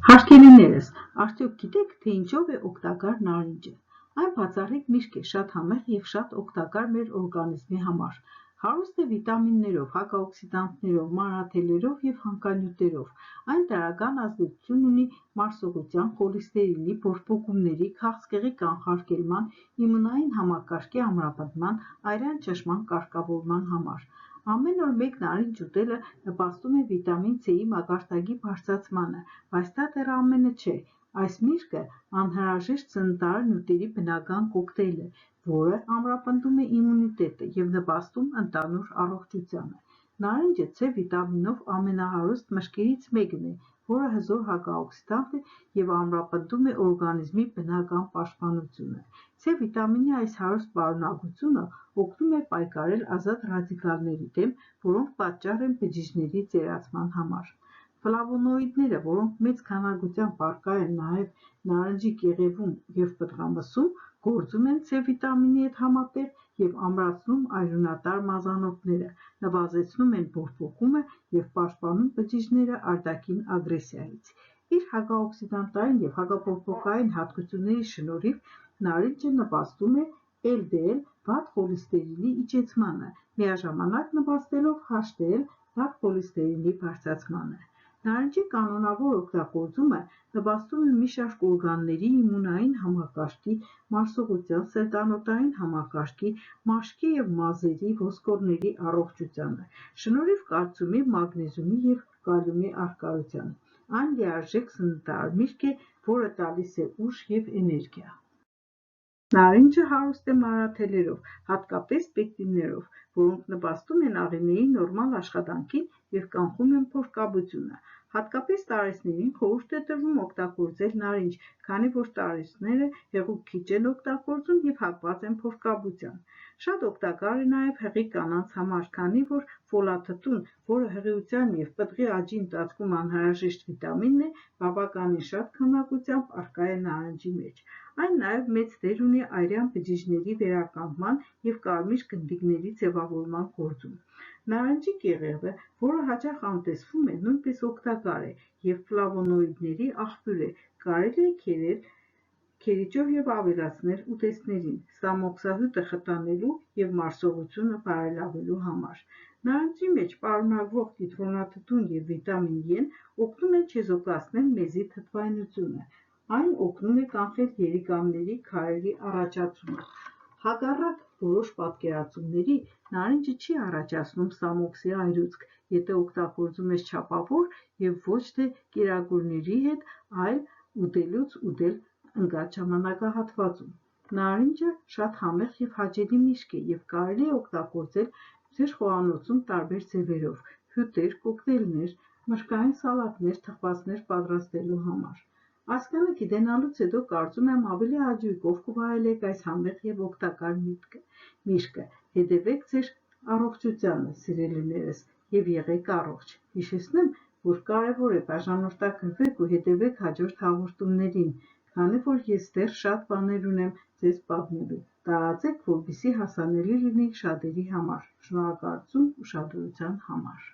Հարգելիներս, արդյոք գիտեք, թե ինչով է օգտակար նարինջը։ Այն բացառիկ միրգ է, շատ համեղ և շատ օգտակար մեր օրգանիզմի համար։ Հարուստ է վիտամիններով, հակաօքսիդանտներով, մանրաթելերով և հանքանյութերով։ Այն դրական ազդեցություն ունի մարսողության, խոլեստերինի, բորբոքումների, քաղցկեղի կանխարգելման, իմունային համակարգի ամրապնդման, արյան ճնշման կարգավորման համար։ Ամեն օր մեկ նարինջ ուտելը նպաստում է վիտամին C-ի մակարդակի բարձրացմանը, բայց դա դեռ ամենը չէ։ Այս միրգը անհրաժեշտ սննդարար նյութերի բնական կոկտեյլ է, որը ամրապնդում է իմունիտետը և նպաստում ընդհանուր առողջությանը։ Նարինջը C վիտամինով ամենահարուստ մրգերից մեկն է, որը հզոր հակաօքսիդանտ է և ամրապնդում է օրգանիզմի բնական պաշտպանությունը։ C վիտամինի այս հարուստ պարունակությունը օգնում է պայքարել ազատ ռադիկալների դեմ, որոնք պատճառ են բջիջների ծերացման համար։ Ֆլավոնոիդները, որոնք մեծ քանակությամբ առկա են նաև նարնջի կեղևում և պտղամսում, գործում են C վիտամինի հետ համատեղ և ամրացնում արյունատար մազանոթները, նվազեցնում են բորբոքումը և պաշտպանում բջիջները արտաքին ագրեսիայից։ Իր հակաօքսիդանտային և հակաբորբոքային հատկությունների շնորհիվ նարինջը նպաստում է LDL վատ խոլեստերինի իջեցմանը, միաժամանակ նպաստելով HDL վատ խոլեստերինի բարձրացմանը։ Նարնջի կանոնավոր օգտագործումը նպաստում է մի շարք օրգանների իմունային համակարգի, մարսողության, սրտանոթային համակարգի, մաշկի և մազերի, ոսկորների առողջությանը, շնորհիվ կալցիումի, մագնեզիումի և կալիումի առկայության։ Այն լիարժեք սննդարար միրգ է, որը տալիս է ուժ և էներգիա։ Նարինջը հարուստ է մանրաթելերով, հատկապես պեկտիններով, որոնք նպաստում են աղիների նորմալ աշխատանքին և կանխում են փորկաբությունը։ Հատկապես տարեցներին խորհուրդ է տրվում օգտագործել նարինջ, քանի որ տարեցները հեղուկ քիչ են օգտագործում և հակված են փորկաբության։ Շատ օգտակար է նաև հղի կանանց համար, քանի որ ֆոլաթթուն, որը հղիության և պտղի աճի ընթացքում անհրաժեշտ վիտամին է, բավականին շատ քանակությամբ առկա է նարնջի մեջ։ Այն նաև մեծ դեր ունի արյան բջիջների վերականգնման և կարմիր գնդիկների ձևավորման գործում։ Նարնջի կեղևը, որը հաճախ անտեսվում է, նույնպես օգտակար է և ֆլավոնոիդների աղբյուր է, կարելի է քերել քերիչով և ավելացնել ուտեստներին՝ ստամոքսահյութը խտանելու և մարսողությունը բարելավելու համար։ Նարնջի մեջ պարունակվող կիտրոնաթթուն և վիտամին E-ն օգնում են չեզոքացնել մեզի թթվայնությունը։ Այն օգնում է կանխել երիկամների քարերի առաջացումը։ Հակառակ որոշ պատկերացումների, նարինջը չի առաջացնում ստամոքսի այրուծք, եթե օգտագործում ես չափավոր և ոչ թե կերակուրների հետ, այլ ուտելուց ուտել ընկած ժամանակահատվածում։ Նարինջը շատ համեղ և հաճելի միրգ է և կարելի է օգտագործել ձեր խոհանոցում տարբեր ձևերով՝ հյութեր, կոկտեյլներ, մրգային սալատներ, թխվածքներ պատրաստելու համար։ Այսքանը գիտենալուց հետո կարծում եմ ավելի հաճույքով կվայելեք այս համեղ և օգտակար միրգը։ Հետևեք ձեր առողջությանը, սիրելիներս, և եղեք առողջ։ Հիշեցնեմ, որ կարևոր է բաժանորդագրվեք ու հետևեք հաջորդ հաղորդումներին, քանի որ ես դեռ շատ բաներ ունեմ ձեզ պատմելու։ Տարածեք, որպեսզի հասանելի լինի շատերի համար։ Շնորհակալություն ուշադրության համար։